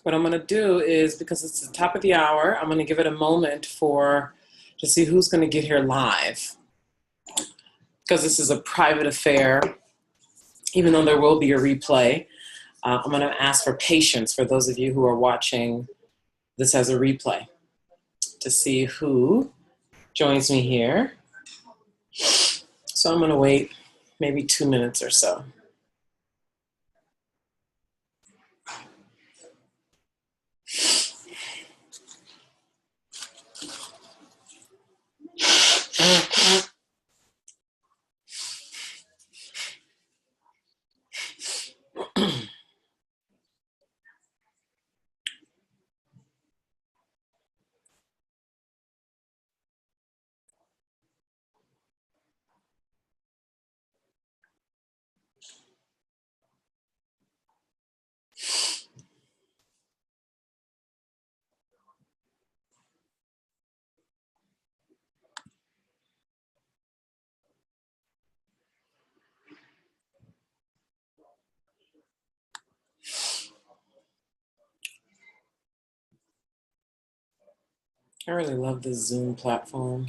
What I'm going to do is, because it's the top of the hour, I'm going to give it a moment to see who's going to get here live. Because this is a private affair, even though there will be a replay, I'm going to ask for patience for those of you who are watching this as a replay to see who joins me here. So I'm going to wait maybe 2 minutes or so. I really love this Zoom platform.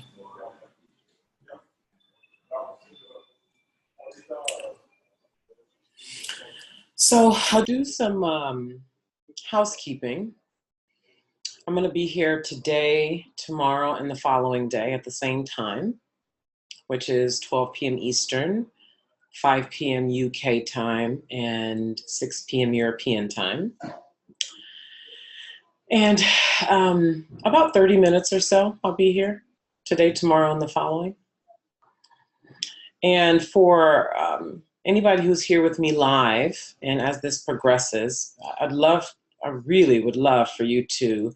So I'll do some housekeeping. I'm going to be here today, tomorrow, and the following day at the same time, which is 12 p.m. Eastern, 5 p.m. UK time, and 6 p.m. European time. And about 30 minutes or so, I'll be here today, tomorrow, and the following. And for anybody who's here with me live, and as this progresses, I really would love for you to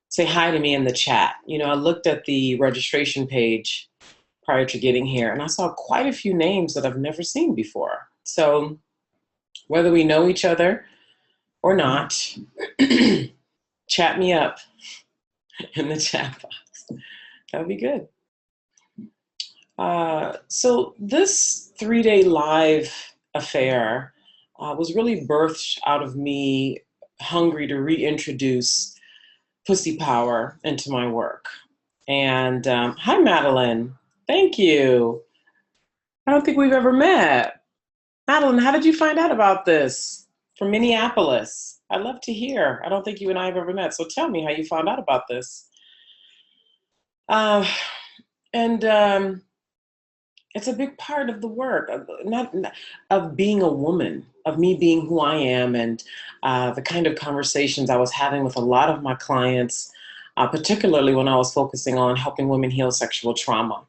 say hi to me in the chat. You know, I looked at the registration page prior to getting here, and I saw quite a few names that I've never seen before. So whether we know each other or not, chat me up in the chat box. That would be good. So this 3-day live affair was really birthed out of me hungry to reintroduce pussy power into my work. And hi, Madeline. Thank you. I don't think we've ever met. Madeline, how did you find out about this? From Minneapolis. I'd love to hear. I don't think you and I have ever met. So tell me how you found out about this. It's a big part of the work, of being a woman, of me being who I am, and the kind of conversations I was having with a lot of my clients, particularly when I was focusing on helping women heal sexual trauma.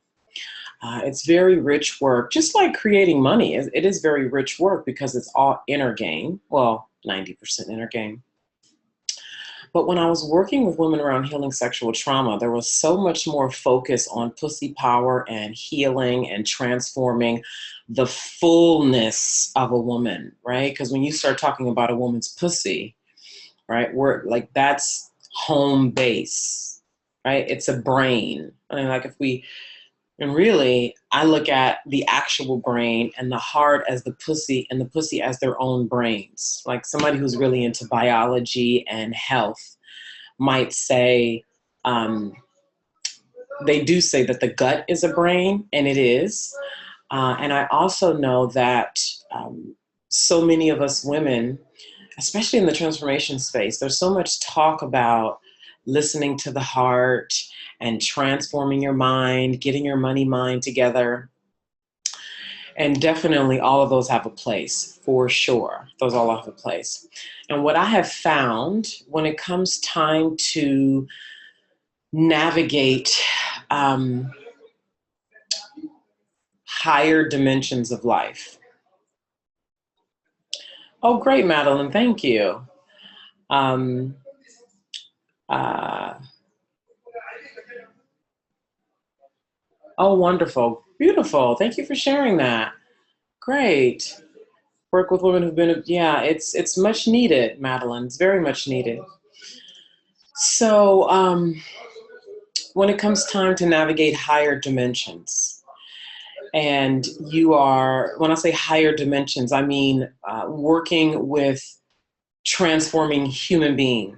It's very rich work, just like creating money. It is very rich work because it's all inner game. Well, 90% inner game. But when I was working with women around healing sexual trauma, there was so much more focus on pussy power and healing and transforming the fullness of a woman, right? Because when you start talking about a woman's pussy, right, that's home base, right? It's a brain. I mean, and really, I look at the actual brain and the heart as the pussy and the pussy as their own brains. Like somebody who's really into biology and health might say, they do say that the gut is a brain, and it is. And I also know that so many of us women, especially in the transformation space, there's so much talk about listening to the heart and transforming your mind, getting your money mind together. And definitely all of those have a place, for sure. Those all have a place. And what I have found when it comes time to navigate higher dimensions of life. Oh, great, Madeline, thank you. Oh, wonderful. Beautiful. Thank you for sharing that. Great. Work with women who've been, yeah, it's much needed, Madeline. It's very much needed. So when it comes time to navigate higher dimensions, and when I say higher dimensions, I mean working with transforming human being,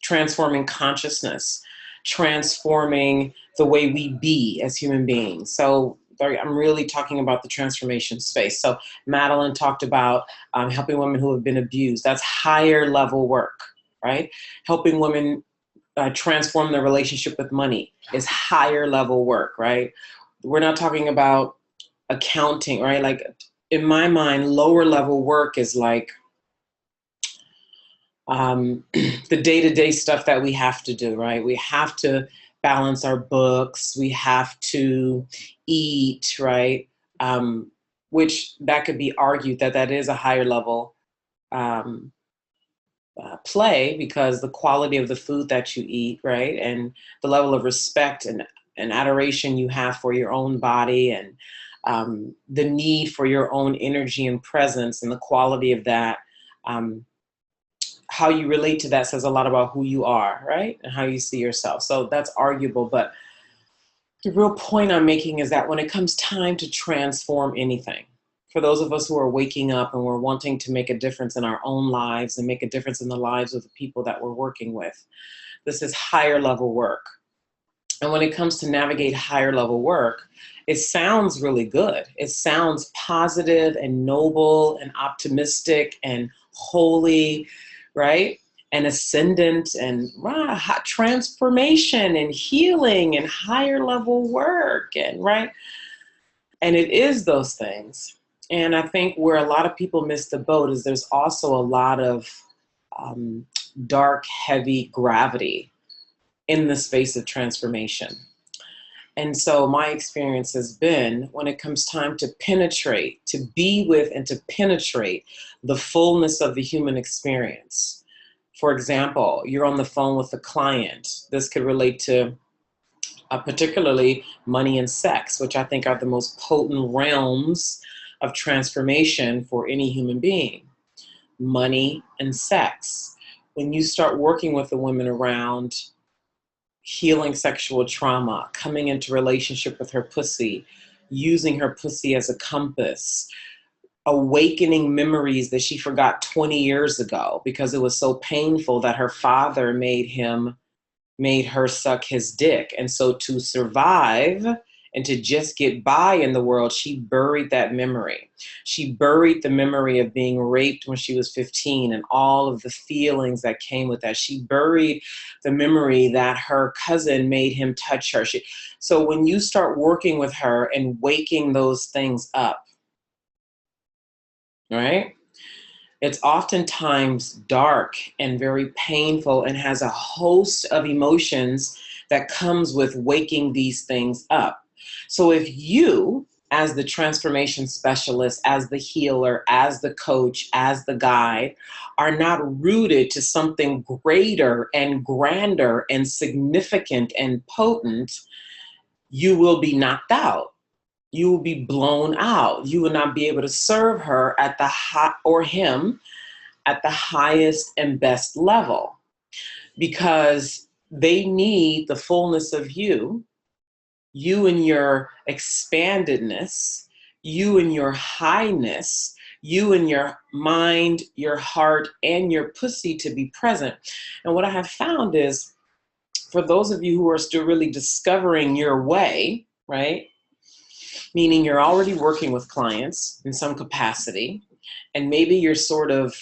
transforming consciousness, transforming the way we be as human beings. So I'm really talking about the transformation space. So Madeline talked about helping women who have been abused. That's higher level work, right? Helping women transform their relationship with money is higher level work, right? We're not talking about accounting, right? Like in my mind, lower level work is like the day-to-day stuff that we have to do, right? We have to balance our books. We have to eat, right? Which that could be argued that that is a higher level um, play, because the quality of the food that you eat, right? And the level of respect and adoration you have for your own body, and the need for your own energy and presence, and the quality of that. How you relate to that says a lot about who you are, right? And how you see yourself. So that's arguable. But the real point I'm making is that when it comes time to transform anything, for those of us who are waking up and we're wanting to make a difference in our own lives and make a difference in the lives of the people that we're working with, this is higher level work. And when it comes to navigate higher level work, it sounds really good. It sounds positive and noble and optimistic and holy, right? And ascendant and transformation and healing and higher level work, and right. And it is those things. And I think where a lot of people miss the boat is there's also a lot of um, dark, heavy gravity in the space of transformation. And so my experience has been, when it comes time to penetrate, to be with and to penetrate the fullness of the human experience. For example, you're on the phone with a client. This could relate to particularly money and sex, which I think are the most potent realms of transformation for any human being. Money and sex. When you start working with the women around healing sexual trauma, coming into relationship with her pussy, using her pussy as a compass, awakening memories that she forgot 20 years ago because it was so painful that her father made her suck his dick. And so to survive and to just get by in the world, she buried that memory. She buried the memory of being raped when she was 15 and all of the feelings that came with that. She buried the memory that her cousin made him touch her. So when you start working with her and waking those things up, right? It's oftentimes dark and very painful and has a host of emotions that comes with waking these things up. So if you, as the transformation specialist, as the healer, as the coach, as the guide, are not rooted to something greater and grander and significant and potent, you will be knocked out. You will be blown out. You will not be able to serve her at the high, or him at the highest and best level, because they need the fullness of you and your expandedness, you and your highness, you and your mind, your heart, and your pussy to be present. And what I have found is, for those of you who are still really discovering your way, right? Meaning you're already working with clients in some capacity, and maybe you're sort of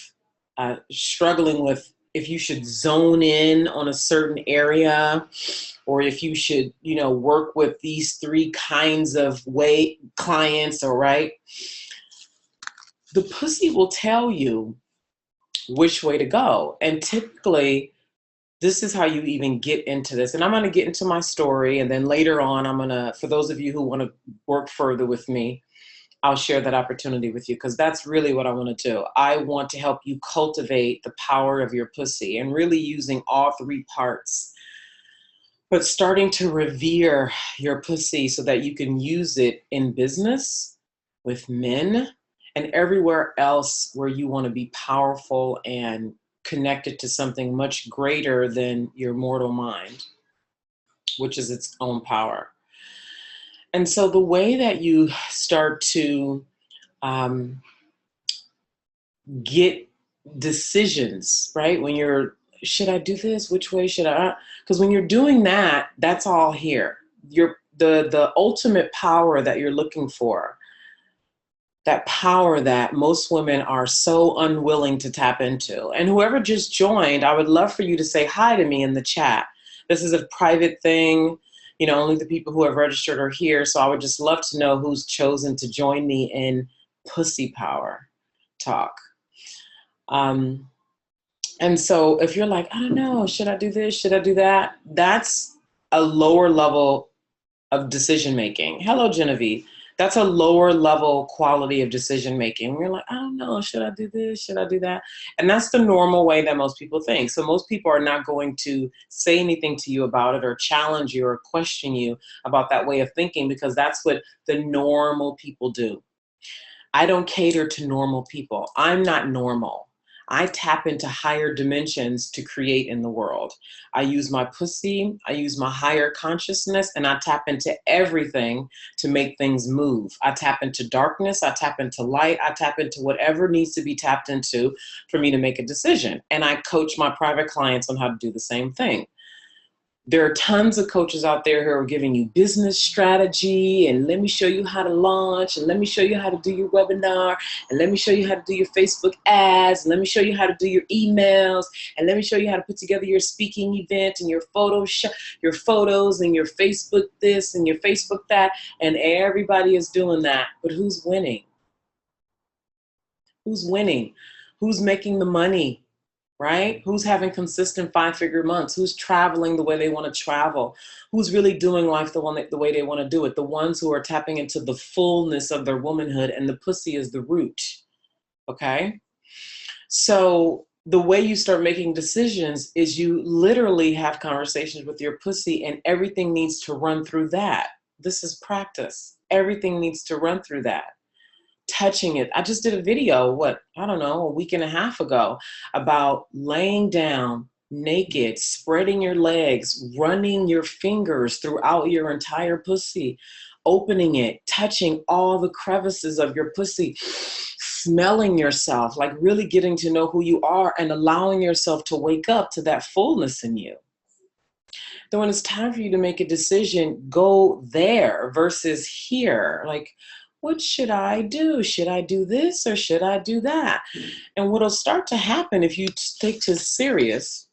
struggling with if you should zone in on a certain area, or if you should, work with these three kinds of clients, all right? The pussy will tell you which way to go. And typically, this is how you even get into this. And I'm going to get into my story. And then later on, for those of you who want to work further with me, I'll share that opportunity with you, because that's really what I want to do. I want to help you cultivate the power of your pussy, and really using all three parts, but starting to revere your pussy so that you can use it in business, with men, and everywhere else where you want to be powerful and connected to something much greater than your mortal mind, which is its own power. And so the way that you start to get decisions, right? When you're, should I do this? Which way should I? Because when you're doing that, that's all here. You're the ultimate power that you're looking for, that power that most women are so unwilling to tap into. And whoever just joined, I would love for you to say hi to me in the chat. This is a private thing. You know, only the people who have registered are here. So I would just love to know who's chosen to join me in Pussy Power Talk. Um, and so if you're like, I don't know, should I do this? Should I do that? That's a lower level of decision making. Hello, Genevieve. That's a lower level quality of decision making. You're like, I don't know, should I do this? Should I do that? And that's the normal way that most people think. So most people are not going to say anything to you about it or challenge you or question you about that way of thinking, because that's what the normal people do. I don't cater to normal people. I'm not normal. I tap into higher dimensions to create in the world. I use my pussy, I use my higher consciousness, and I tap into everything to make things move. I tap into darkness, I tap into light, I tap into whatever needs to be tapped into for me to make a decision. And I coach my private clients on how to do the same thing. There are tons of coaches out there who are giving you business strategy and let me show you how to launch and let me show you how to do your webinar and let me show you how to do your Facebook ads and let me show you how to do your emails and let me show you how to put together your speaking event and your your photos and your Facebook this and your Facebook that, and everybody is doing that. But who's winning? Who's winning? Who's making the money? Right? Who's having consistent 5-figure months? Who's traveling the way they want to travel? Who's really doing life the way they want to do it? The ones who are tapping into the fullness of their womanhood, and the pussy is the root. Okay? So the way you start making decisions is you literally have conversations with your pussy, and everything needs to run through that. This is practice. Everything needs to run through that. Touching it. I just did a video, I don't know, a week and a half ago about laying down naked, spreading your legs, running your fingers throughout your entire pussy, opening it, touching all the crevices of your pussy, smelling yourself, like really getting to know who you are and allowing yourself to wake up to that fullness in you. Then when it's time for you to make a decision, go there versus here. Like, what should I do? Should I do this or should I do that? And what'll start to happen if you take this serious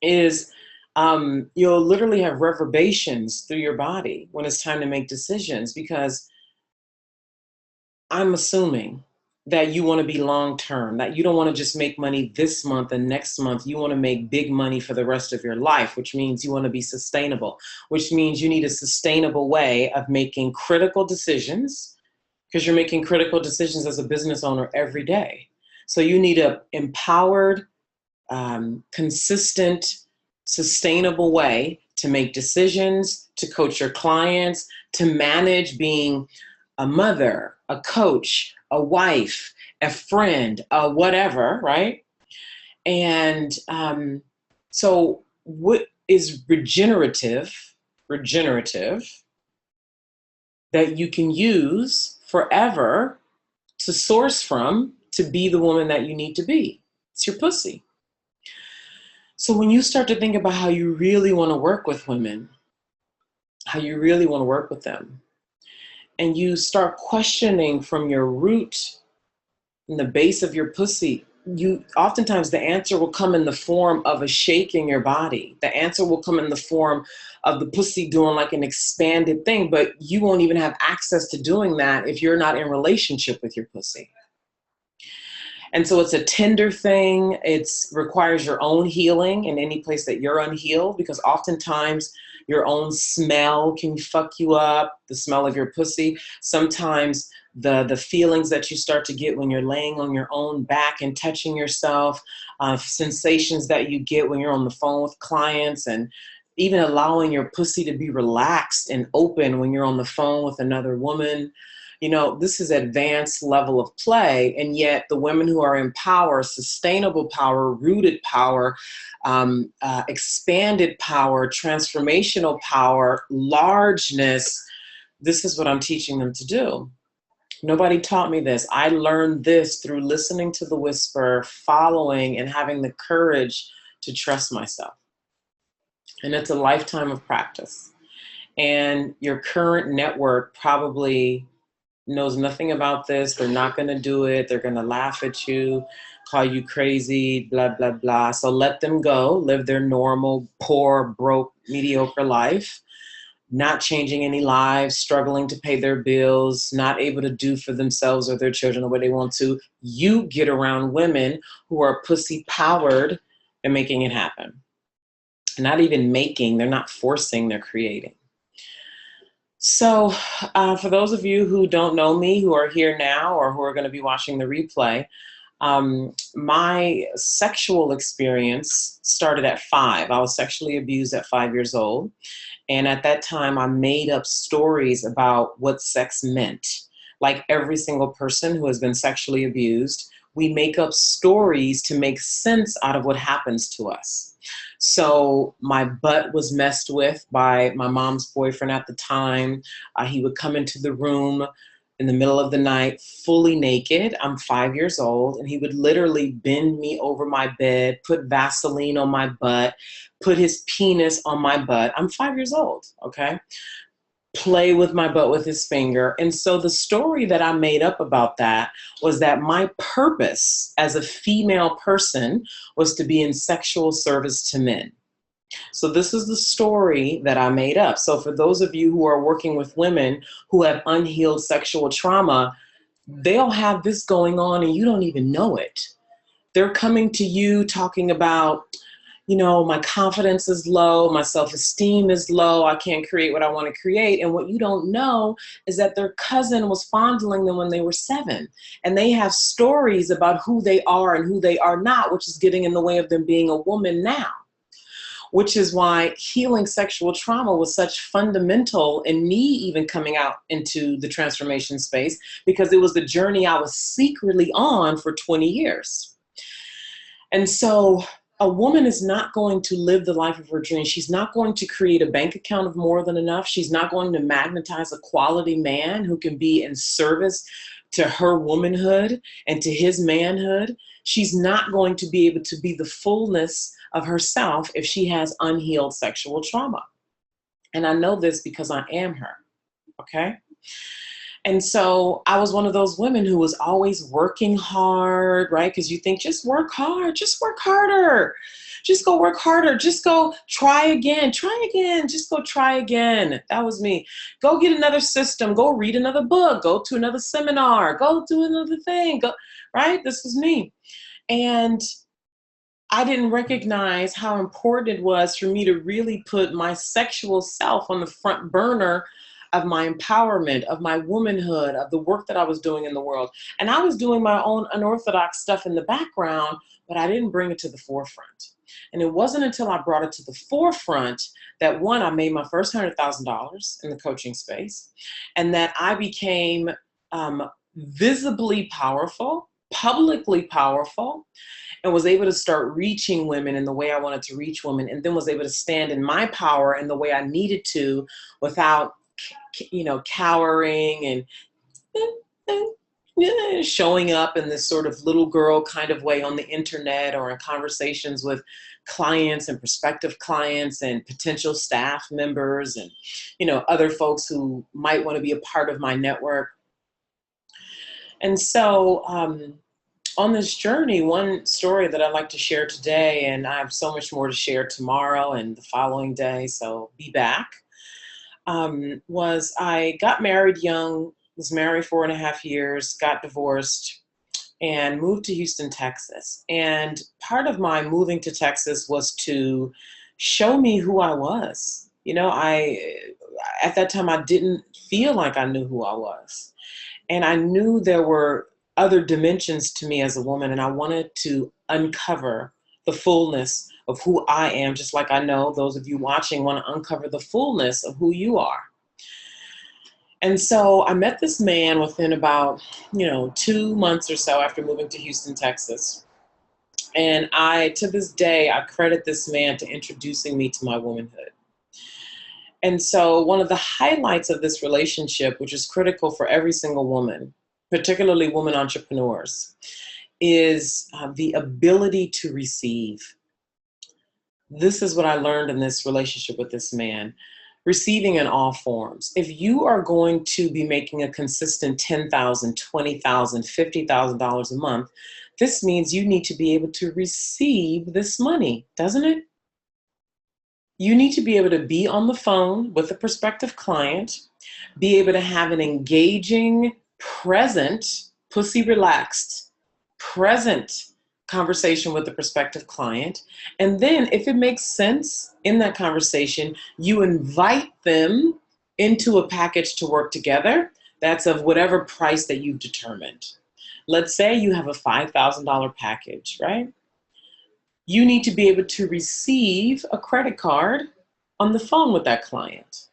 is you'll literally have reverberations through your body when it's time to make decisions, because I'm assuming that you want to be long-term, that you don't want to just make money this month and next month. You want to make big money for the rest of your life, which means you want to be sustainable, which means you need a sustainable way of making critical decisions, because you're making critical decisions as a business owner every day. So you need an empowered, consistent, sustainable way to make decisions, to coach your clients, to manage being a mother, a coach, a wife, a friend, a whatever, right? And so what is regenerative that you can use forever to source from to be the woman that you need to be? It's your pussy. So when you start to think about how you really want to work with women, how you really want to work with them, and you start questioning from your root in the base of your pussy, you oftentimes the answer will come in the form of a shake in your body. The answer will come in the form of the pussy doing like an expanded thing, but you won't even have access to doing that if you're not in relationship with your pussy. And so it's a tender thing. It requires your own healing in any place that you're unhealed, because oftentimes your own smell can fuck you up, the smell of your pussy. Sometimes the feelings that you start to get when you're laying on your own back and touching yourself, sensations that you get when you're on the phone with clients, and even allowing your pussy to be relaxed and open when you're on the phone with another woman. You know, this is advanced level of play, and yet the women who are in power, sustainable power, rooted power, expanded power, transformational power, largeness, this is what I'm teaching them to do. Nobody taught me this. I learned this through listening to the whisper, following, and having the courage to trust myself. And it's a lifetime of practice. And your current network probably knows nothing about this. They're not going to do it. They're going to laugh at you, call you crazy, blah, blah, blah. So let them go, live their normal, poor, broke, mediocre life, not changing any lives, struggling to pay their bills, not able to do for themselves or their children the way they want to. You get around women who are pussy powered and making it happen. Not even making, they're not forcing, they're creating. So, for those of you who don't know me, who are here now, or who are going to be watching the replay, my sexual experience started at 5. I was sexually abused at 5 years old. And at that time, I made up stories about what sex meant. Like every single person who has been sexually abused, we make up stories to make sense out of what happens to us. So my butt was messed with by my mom's boyfriend at the time. He would come into the room in the middle of the night, fully naked. I'm 5 years old, and he would literally bend me over my bed, put Vaseline on my butt, put his penis on my butt. I'm 5 years old, okay? Play with my butt with his finger. And so the story that I made up about that was that my purpose as a female person was to be in sexual service to men. So this is the story that I made up. So for those of you who are working with women who have unhealed sexual trauma, they'll have this going on and you don't even know it. They're coming to you talking about, my confidence is low, my self-esteem is low, I can't create what I want to create. And what you don't know is that their cousin was fondling them when they were 7. And they have stories about who they are and who they are not, which is getting in the way of them being a woman now. Which is why healing sexual trauma was such fundamental in me even coming out into the transformation space, because it was the journey I was secretly on for 20 years. And so a woman is not going to live the life of her dreams. She's not going to create a bank account of more than enough. She's not going to magnetize a quality man who can be in service to her womanhood and to his manhood. She's not going to be able to be the fullness of herself if she has unhealed sexual trauma. And I know this because I am her, okay? And so I was one of those women who was always working hard, right? Because you think, just work hard, just work harder, just go work harder, just go try again, just go try again. That was me. Go get another system, go read another book, go to another seminar, go do another thing, go, right? This was me. And I didn't recognize how important it was for me to really put my sexual self on the front burner of my empowerment, of my womanhood, of the work that I was doing in the world. And I was doing my own unorthodox stuff in the background, but I didn't bring it to the forefront. And it wasn't until I brought it to the forefront that, one, I made my first $100,000 in the coaching space, and that I became visibly powerful, publicly powerful, and was able to start reaching women in the way I wanted to reach women, and then was able to stand in my power in the way I needed to without, cowering and showing up in this sort of little girl kind of way on the internet or in conversations with clients and prospective clients and potential staff members and, other folks who might want to be a part of my network. And so, on this journey, one story that I'd like to share today, and I have so much more to share tomorrow and the following day, so be back, was I got married young, was married 4.5 years, got divorced, and moved to Houston, Texas. And part of my moving to Texas was to show me who I was. At that time, I didn't feel like I knew who I was. And I knew there were other dimensions to me as a woman, and I wanted to uncover the fullness of who I am, just like I know those of you watching want to uncover the fullness of who you are. And so I met this man within about, 2 months or so after moving to Houston, Texas. And to this day, I credit this man to introducing me to my womanhood. And so one of the highlights of this relationship, which is critical for every single woman, particularly women entrepreneurs, is the ability to receive. This is what I learned in this relationship with this man. Receiving in all forms. If you are going to be making a consistent $10,000, $20,000, $50,000 a month, this means you need to be able to receive this money, doesn't it? You need to be able to be on the phone with a prospective client, be able to have an engaging, present, pussy relaxed, present conversation with the prospective client. And then, if it makes sense in that conversation, you invite them into a package to work together that's of whatever price that you've determined. Let's say you have a $5,000 package, right? You need to be able to receive a credit card on the phone with that client.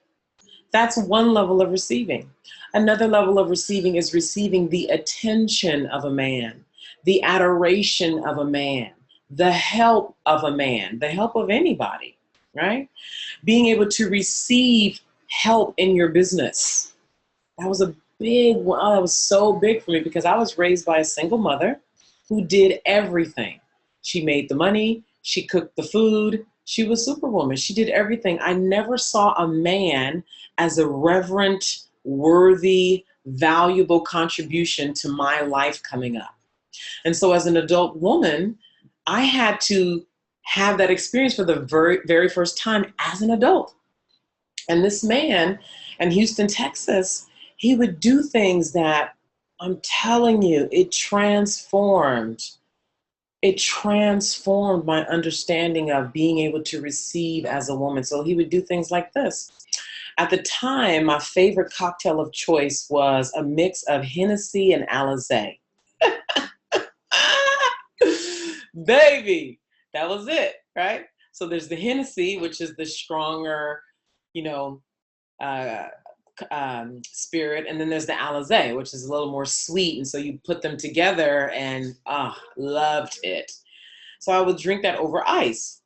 That's one level of receiving. Another level of receiving is receiving the attention of a man, the adoration of a man, the help of a man, the help of anybody, right? Being able to receive help in your business. That was a big one. Oh, that was so big for me because I was raised by a single mother who did everything. She made the money, she cooked the food, she was Superwoman. She did everything. I never saw a man as a reverent, worthy, valuable contribution to my life coming up. And so as an adult woman, I had to have that experience for the very, very first time as an adult. And this man in Houston, Texas, he would do things that, I'm telling you, it transformed my understanding of being able to receive as a woman. So he would do things like this. At the time, my favorite cocktail of choice was a mix of Hennessy and Alizé. Baby, that was it, right? So there's the Hennessy, which is the stronger, you know, uh, spirit, and then there's the Alizé, which is a little more sweet, and so you put them together, and loved it. So I would drink that over ice.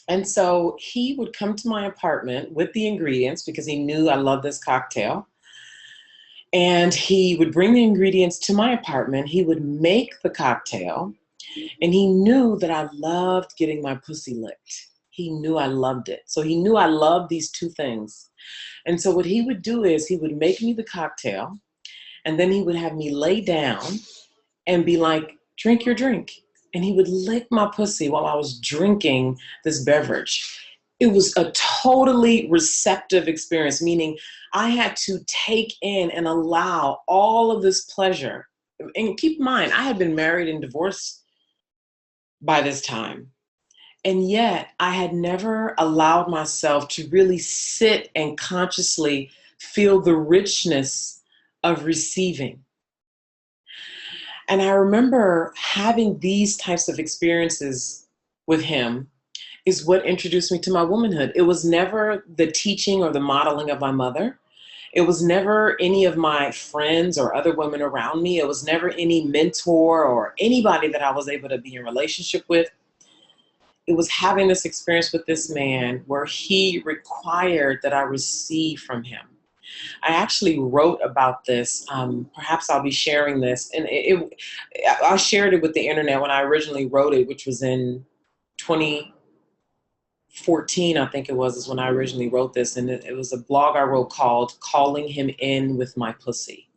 And so he would come to my apartment with the ingredients because he knew I loved this cocktail. And he would bring the ingredients to my apartment. He would make the cocktail. And he knew that I loved getting my pussy licked. He knew I loved it. So he knew I loved these two things. And so what he would do is he would make me the cocktail, and then he would have me lay down and be like, drink your drink. And he would lick my pussy while I was drinking this beverage. It was a totally receptive experience, meaning I had to take in and allow all of this pleasure. And keep in mind, I had been married and divorced by this time. And yet I had never allowed myself to really sit and consciously feel the richness of receiving. And I remember having these types of experiences with him is what introduced me to my womanhood. It was never the teaching or the modeling of my mother. It was never any of my friends or other women around me. It was never any mentor or anybody that I was able to be in relationship with. It was having this experience with this man where he required that I receive from him. I actually wrote about this. Perhaps I'll be sharing this. And I shared it with the internet when I originally wrote it, which was in 2014, I think it was, is when I originally wrote this. And it was a blog I wrote called Calling Him In With My Pussy.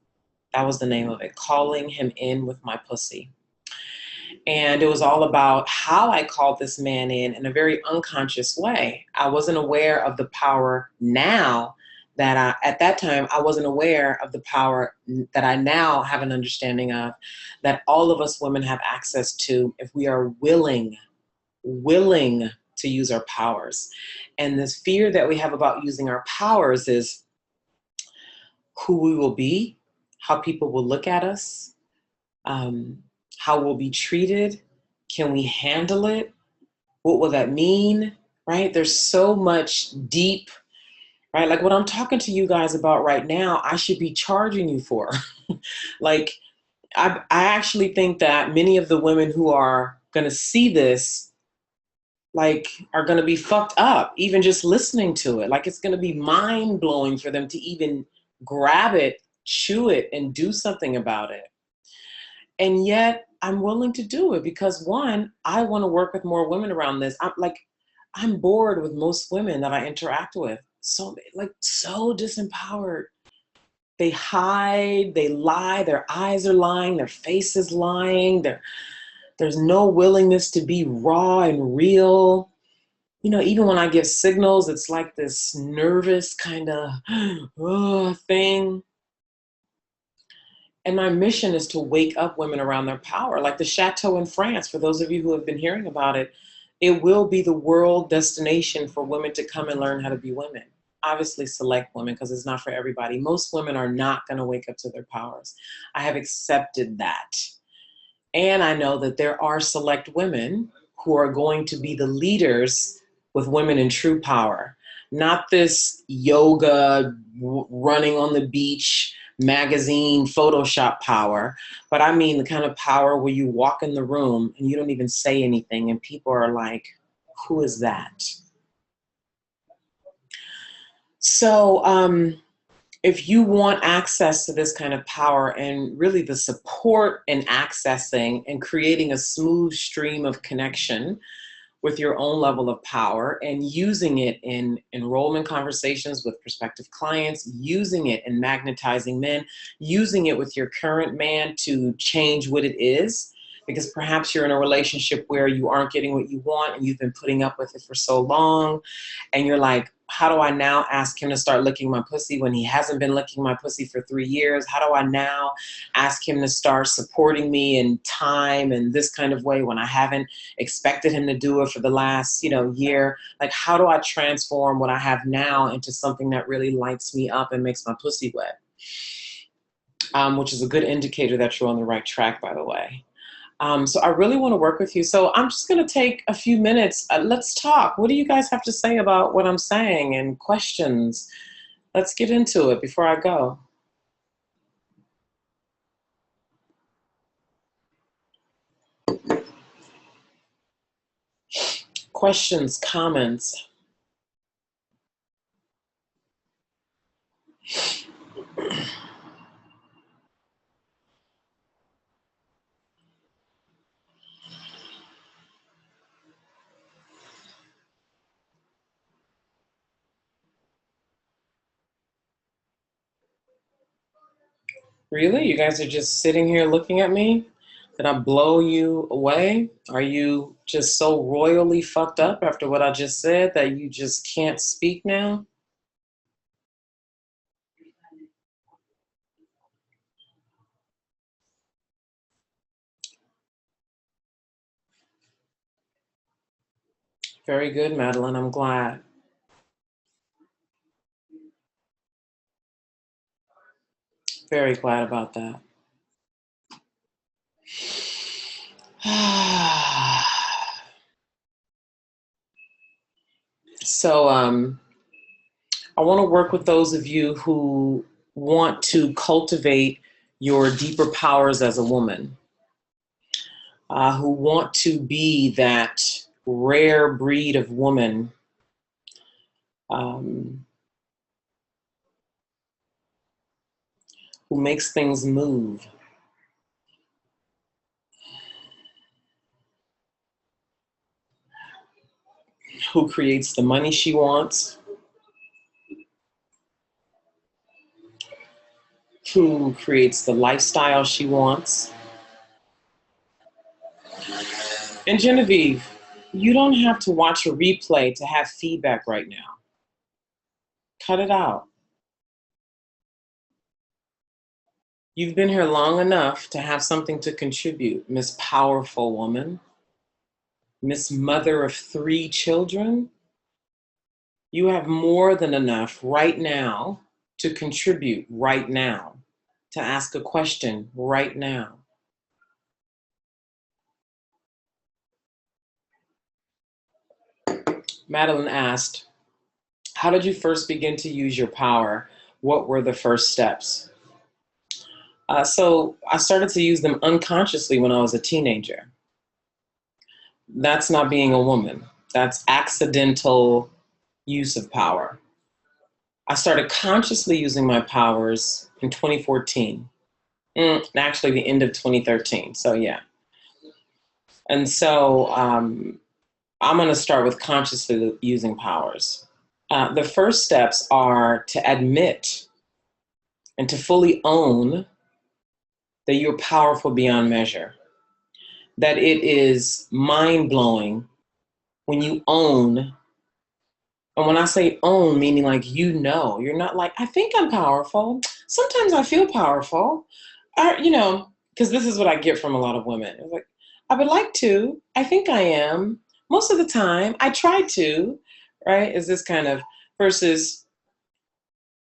That was the name of it, Calling Him In With My Pussy. And it was all about how I called this man in a very unconscious way. I wasn't aware of the power now that at that time, I wasn't aware of the power that I now have an understanding of, that all of us women have access to if we are willing to use our powers. And this fear that we have about using our powers is who we will be, how people will look at us, how we'll be treated. Can we handle it? What will that mean? Right? There's so much deep, right? Like what I'm talking to you guys about right now, I should be charging you for. Like, I actually think that many of the women who are going to see this, like, are going to be fucked up, even just listening to it. Like, it's going to be mind blowing for them to even grab it chew it and do something about it. And yet I'm willing to do it because one, I want to work with more women around this. I'm bored with most women that I interact with. So so disempowered. They hide, they lie, their eyes are lying, their face is lying, there's no willingness to be raw and real. Even when I give signals, it's like this nervous kind of thing. And my mission is to wake up women around their power, like the chateau in France. For those of you who have been hearing about it, it will be the world destination for women to come and learn how to be women. Obviously, select women, because it's not for everybody. Most women are not going to wake up to their powers. I have accepted that. And I know that there are select women who are going to be the leaders with women in true power. Not this yoga, running on the beach, magazine, Photoshop power, but I mean the kind of power where you walk in the room and you don't even say anything and people are like, who is that? So if you want access to this kind of power and really the support in accessing and creating a smooth stream of connection with your own level of power and using it in enrollment conversations with prospective clients, using it in magnetizing men, using it with your current man to change what it is, because perhaps you're in a relationship where you aren't getting what you want and you've been putting up with it for so long. And you're like, how do I now ask him to start licking my pussy when he hasn't been licking my pussy for 3 years? How do I now ask him to start supporting me in time and this kind of way when I haven't expected him to do it for the last, year? Like, how do I transform what I have now into something that really lights me up and makes my pussy wet? Which is a good indicator that you're on the right track, by the way. So I really want to work with you. So I'm just going to take a few minutes. Let's talk. What do you guys have to say about what I'm saying and questions? Let's get into it before I go. Questions, comments. Really? You guys are just sitting here looking at me? Did I blow you away? Are you just so royally fucked up after what I just said that you just can't speak now? Very good, Madeline. I'm glad. Very glad about that. So, I want to work with those of you who want to cultivate your deeper powers as a woman, who want to be that rare breed of woman, um, who makes things move, who creates the money she wants, who creates the lifestyle she wants. And Genevieve, you don't have to watch a replay to have feedback right now. Cut it out. You've been here long enough to have something to contribute, Miss Powerful Woman, Miss Mother of 3 children. You have more than enough right now to contribute right now, to ask a question right now. Madeline asked, how did you first begin to use your power? What were the first steps? So I started to use them unconsciously when I was a teenager. That's not being a woman. That's accidental use of power. I started consciously using my powers in 2014. Actually, the end of 2013. So, yeah. And so I'm going to start with consciously using powers. The first steps are to admit and to fully own that you're powerful beyond measure, that it is mind blowing when you own. And when I say own, meaning like, you're not like, I think I'm powerful. Sometimes I feel powerful. Because this is what I get from a lot of women. It's like, I would like to. I think I am. Most of the time, I try to, right? Is this kind of versus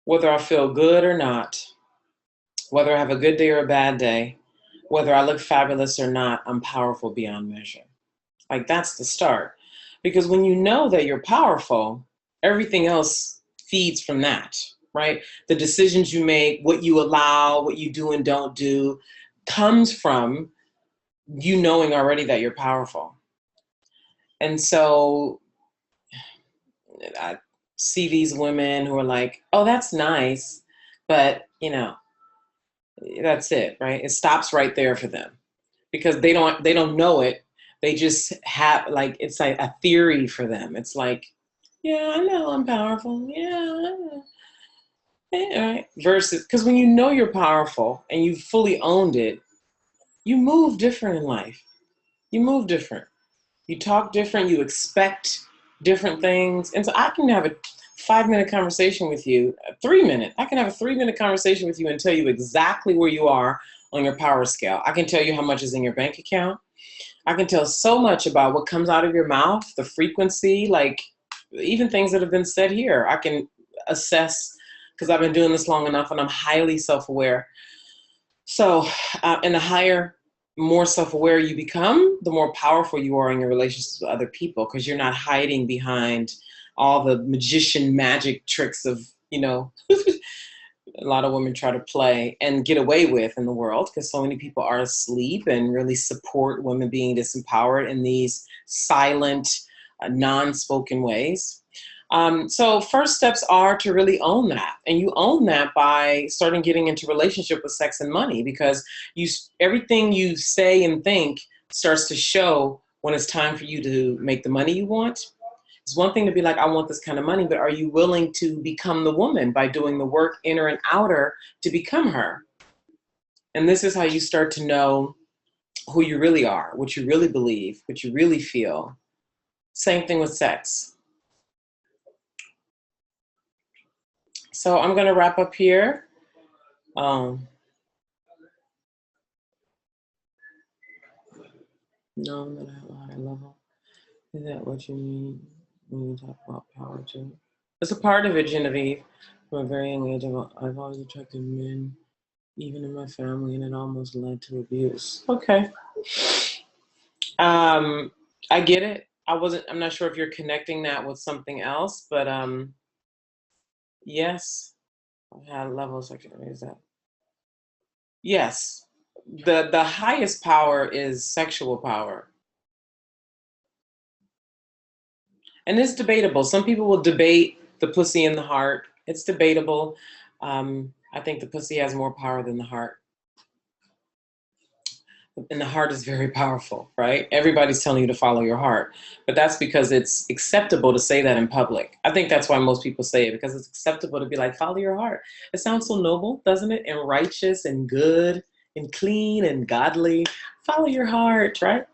whether I feel good or not, whether I have a good day or a bad day, whether I look fabulous or not, I'm powerful beyond measure. Like that's the start. Because when you know that you're powerful, everything else feeds from that, right? The decisions you make, what you allow, what you do and don't do, comes from you knowing already that you're powerful. And so I see these women who are like, oh, that's nice, but that's it, right? It stops right there for them because they don't know it. They just have like it's like a theory for them. It's like, yeah, I know I'm powerful. Yeah, right. Versus because when you know you're powerful and you fully owned it, you move different in life. You move different. You talk different. You expect different things, and so I can have a 5 minute conversation with you. 3 minute. I can have a 3 minute conversation with you and tell you exactly where you are on your power scale. I can tell you how much is in your bank account. I can tell so much about what comes out of your mouth, the frequency, like even things that have been said here. I can assess because I've been doing this long enough and I'm highly self aware. So, and the higher, more self aware you become, the more powerful you are in your relationships with other people because you're not hiding behind all the magician magic tricks of, a lot of women try to play and get away with in the world because so many people are asleep and really support women being disempowered in these silent, non-spoken ways. So first steps are to really own that. And you own that by starting getting into relationship with sex and money because everything you say and think starts to show when it's time for you to make the money you want. It's one thing to be like, I want this kind of money, but are you willing to become the woman by doing the work, inner and outer, to become her? And this is how you start to know who you really are, what you really believe, what you really feel. Same thing with sex. So I'm going to wrap up here. No, that I have a higher level. Is that what you mean when you talk about power too? It's a part of it, Genevieve. From a very young age, I've always attracted men, even in my family, and it almost led to abuse. Okay. Um, I get it. I'm not sure if you're connecting that with something else, but yes, I've had levels like is that. Yes. The highest power is sexual power. And it's debatable. Some people will debate the pussy and the heart. It's debatable. I think the pussy has more power than the heart. And the heart is very powerful, right? Everybody's telling you to follow your heart, but that's because it's acceptable to say that in public. I think that's why most people say it because it's acceptable to be like, follow your heart. It sounds so noble, doesn't it? And righteous and good and clean and godly. Follow your heart, right?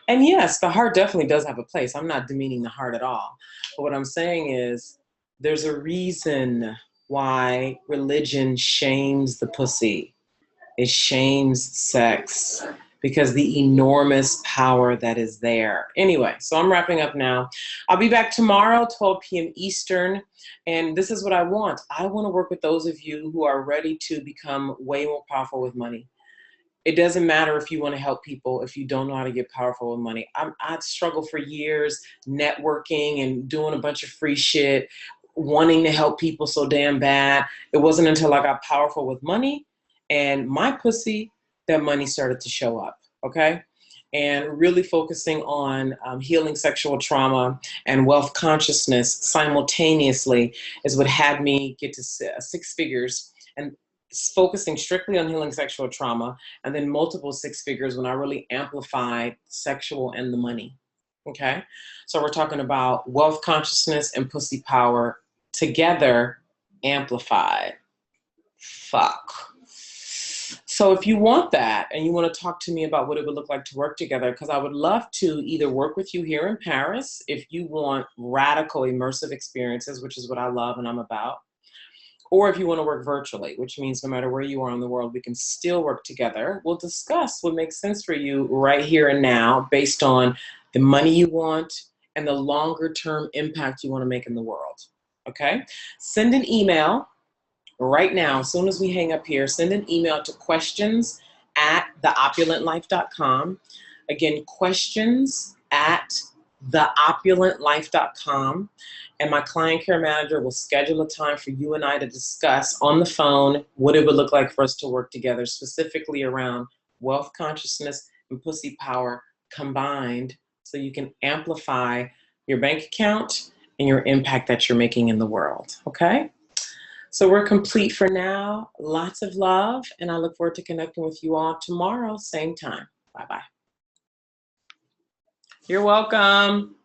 And yes, the heart definitely does have a place. I'm not demeaning the heart at all. But what I'm saying is there's a reason why religion shames the pussy. It shames sex because the enormous power that is there. Anyway, so I'm wrapping up now. I'll be back tomorrow, 12 p.m. Eastern. And this is what I want. I want to work with those of you who are ready to become way more powerful with money. It doesn't matter if you want to help people if you don't know how to get powerful with money. I struggled for years networking and doing a bunch of free shit, wanting to help people so damn bad. It wasn't until I got powerful with money and my pussy that money started to show up. Okay. and really focusing on healing sexual trauma and wealth consciousness simultaneously is what had me get to six figures, and focusing strictly on healing sexual trauma, and then multiple six figures when I really amplified sexual and the money. Okay, so we're talking about wealth consciousness and pussy power together, amplified. Fuck. So if you want that and you want to talk to me about what it would look like to work together, because I would love to either work with you here in Paris if you want radical immersive experiences, which is what I love and I'm about, or if you want to work virtually, which means no matter where you are in the world, we can still work together. We'll discuss what makes sense for you right here and now based on the money you want and the longer term impact you want to make in the world. Okay? Send an email right now, as soon as we hang up here, send an email to questions@theopulentlife.com. Again, questions@theopulentlife.com. And my client care manager will schedule a time for you and I to discuss on the phone what it would look like for us to work together, specifically around wealth consciousness and pussy power combined, so you can amplify your bank account and your impact that you're making in the world. Okay? So we're complete for now. Lots of love, and I look forward to connecting with you all tomorrow, same time. Bye-bye. You're welcome.